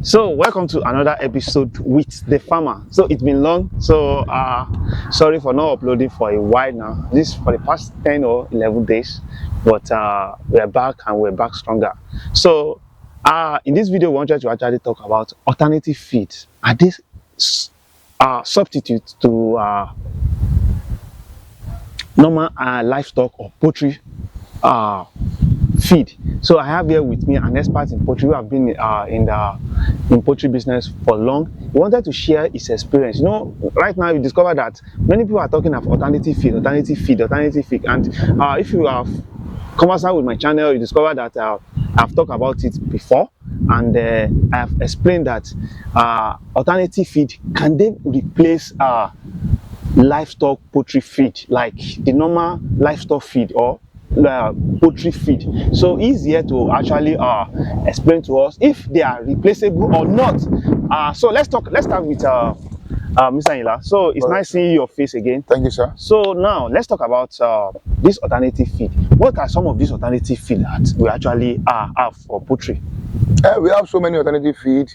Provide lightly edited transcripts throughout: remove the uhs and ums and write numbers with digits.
So welcome to another episode with the farmer. So it's been long, so sorry for not uploading for a while now. This for the past 10 or 11 days, but we're back and we're back stronger. So in this video we wanted to actually talk about alternative feeds. Are these substitutes to normal livestock or poultry feed? So I have here with me an expert in poultry who have been in poultry business for long. He wanted to share his experience. You know, right now you discover that many people are talking of alternative feed, and if you have come outside with my channel, you discover that I've talked about it before, and I have explained that alternative feed, can they replace livestock poultry feed, like the normal livestock feed or poultry feed? So he's here to actually explain to us if they are replaceable or not. So let's start with Mr. Ila. So it's nice seeing your face again. Thank you, sir. So now let's talk about this alternative feed. What are some of these alternative feed that we actually have for poultry? We have so many alternative feed.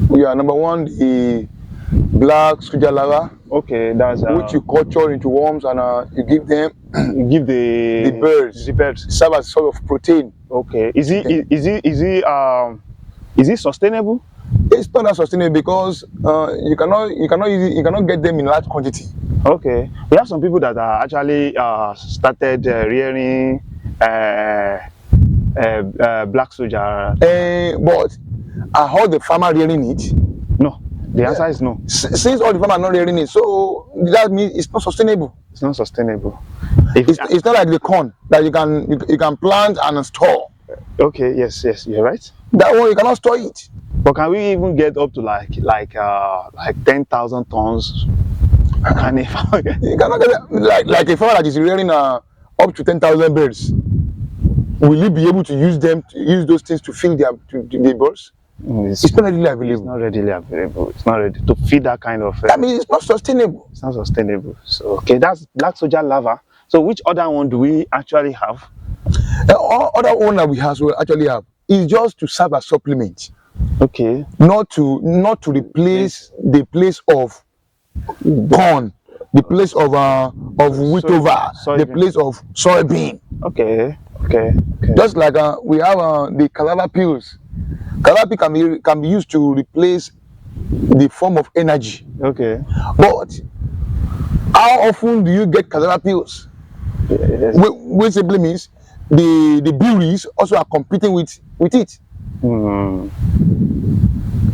We are number one, the black soldier larva. Okay, that's which you culture into worms and you give them. You give the birds. The birds serve as sort of protein. Okay. Is it sustainable? It's not that sustainable because you cannot get them in large quantity. Okay. We have some people that are actually started rearing black soldier. But are all the farmer rearing it? No. The answer is no. Since all the farmers are not rearing it, so that means it's not sustainable. It's not sustainable. It's not like the corn that you can plant and store. Okay. Yes. You're right. That one you cannot store it. But can we even get up to like 10,000 tons? You cannot get like a farmer that is rearing up to 10,000 birds. Will you be able to use those things to feed the birds? It's not readily available. It's not readily available. It's not ready to feed that kind of. That means it's not sustainable. It's not sustainable. So okay, that's black soldier larva. So which other one do we actually have? The other one that we actually have is just to serve as supplement. Okay. Not to replace the place of corn, the place of wheat over, the place of soybean. Okay. Just like we have the cassava peels. Cassava peel can be used to replace the form of energy. Okay. But how often do you get cassava peels? Yes. Which simply means the breweries also are competing with it. The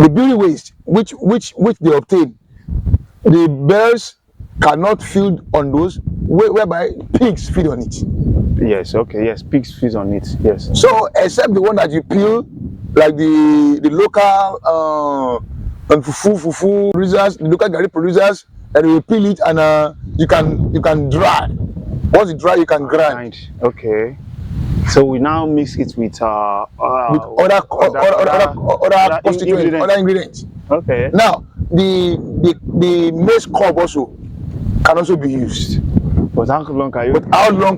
brewery waste which they obtain, the birds cannot feed on those, whereby pigs feed on it. Yes. Okay. Yes. Pigs feed on it. Yes. So except the one that you peel, like the local fufu producers, the local garri producers, and you peel it and you can dry. Once it dry, you can grind. Okay. So we now mix it with other ingredients. Okay. Now the maize cob also can also be used. But how long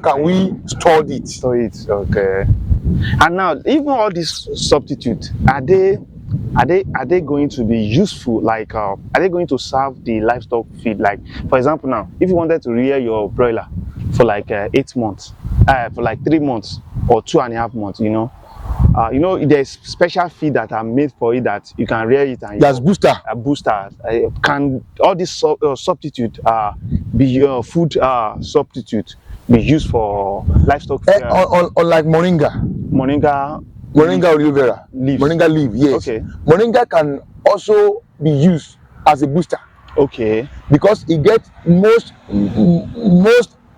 can we store it? Okay. And now, even all these substitutes, are they going to be useful? Like, are they going to serve the livestock feed? Like, for example, now, if you wanted to rear your broiler for like 8 months, for like 3 months or 2.5 months, there's special feed that are made for it that you can rear it and that's booster. A booster. Can all these substitute be food substitute be used for livestock? Like moringa olivera leaf. Moringa leaf, yes. Okay. Moringa can also be used as a booster. Okay. Because it gets most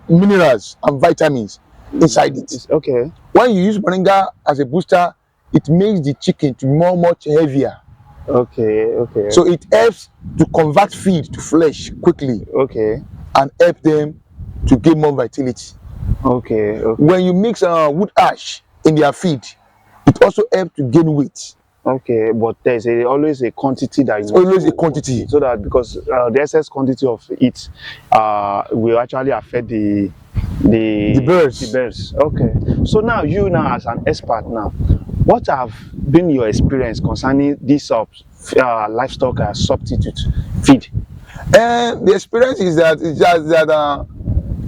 minerals and vitamins inside it. Okay. When you use moringa as a booster, it makes the chicken to be much heavier. Okay. So it helps to convert feed to flesh quickly. Okay. And help them to gain more vitality. Okay. When you mix wood ash in their feed, it also helps to gain weight. Okay, but there's always a quantity that it's always a quantity, so that because the excess quantity of it will actually affect the birds. Okay. So now as an expert now, What have been your experience concerning this livestock substitute feed? And the experience is that it's just that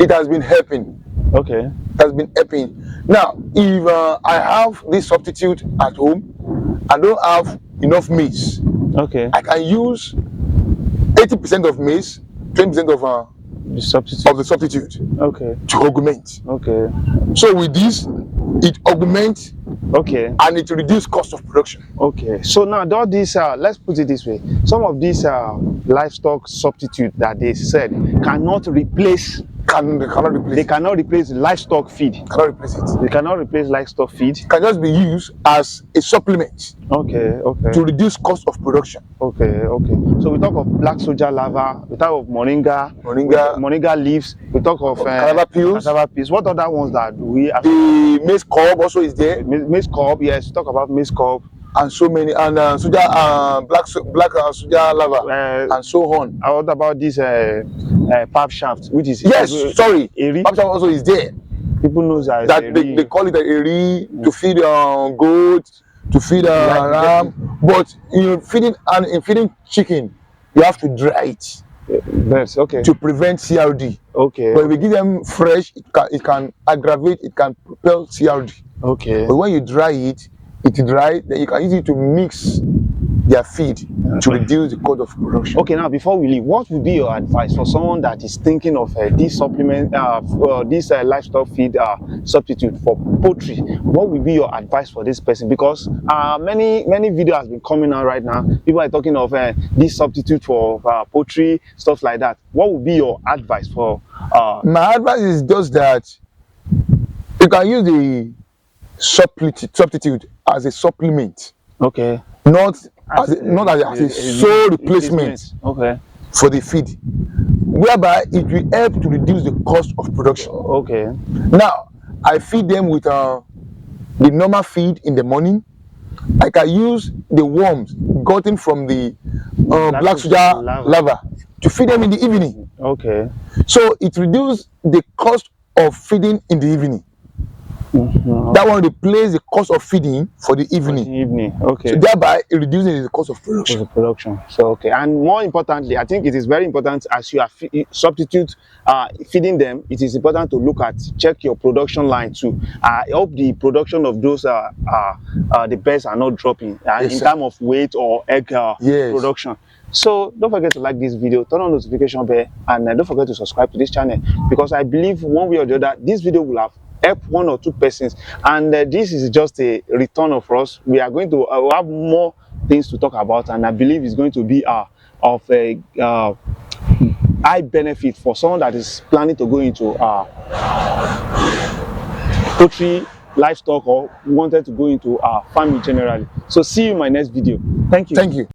it has been helping. Okay. It has been helping. Now, if I have this substitute at home, I don't have enough maize. Okay. I can use 80% of maize, 20% of the substitute Okay. to augment. Okay. So with this, it augments Okay. and it reduces cost of production. Okay. So now all these, let's put it this way: some of these livestock substitute that they said cannot replace. They cannot replace livestock feed. Cannot replace it. They cannot replace livestock feed. It can just be used as a supplement. Okay. Okay. To reduce cost of production. Okay. Okay. So we talk of black soldier lava. We talk of moringa leaves. We talk of cassava peels. What other ones that we have? The maize cob also is there. Maize cob. Yes. We talk about maize cob. And so many, and black soldier lava, and so on. What about this pap shaft, which is eri? Pap shaft also is there. People know that they call it a eri to feed goat, to feed ram. But in feeding chicken, you have to dry it. Yes, okay. To prevent CRD. Okay. But if you give them fresh, it can aggravate. It can propel CRD. Okay. But when you dry it, then you can use it to mix their feed to reduce the cost of production. Okay, now before we leave, what would be your advice for someone that is thinking of this supplement, this livestock feed substitute for poultry? What would be your advice for this person? Because many videos has been coming out right now. People are talking of this substitute for poultry, stuff like that. What would be your advice for? My advice is just that you can use the substitute as a supplement. Okay. Not as a sole replacement. Okay. For the feed, whereby it will help to reduce the cost of production. Okay. Now, I feed them with the normal feed in the morning. I can use the worms gotten from the black soldier lava to feed them in the evening. Okay. So it reduces the cost of feeding in the evening. Mm-hmm. That one replaces the cost of feeding for the evening. Okay. So thereby it reduces the cost of production. So okay, and more importantly, I think it is very important as you are substitute feeding them. It is important to check your production line too. I hope the production of those the birds are not dropping in terms of weight or egg production. So don't forget to like this video, turn on notification bell, and don't forget to subscribe to this channel, because I believe one way or the other this video will have help one or two persons, and this is just a return of us. We are going to have more things to talk about, and I believe it's going to be of a high benefit for someone that is planning to go into poultry, livestock, or wanted to go into farming generally. So see you in my next video. Thank you.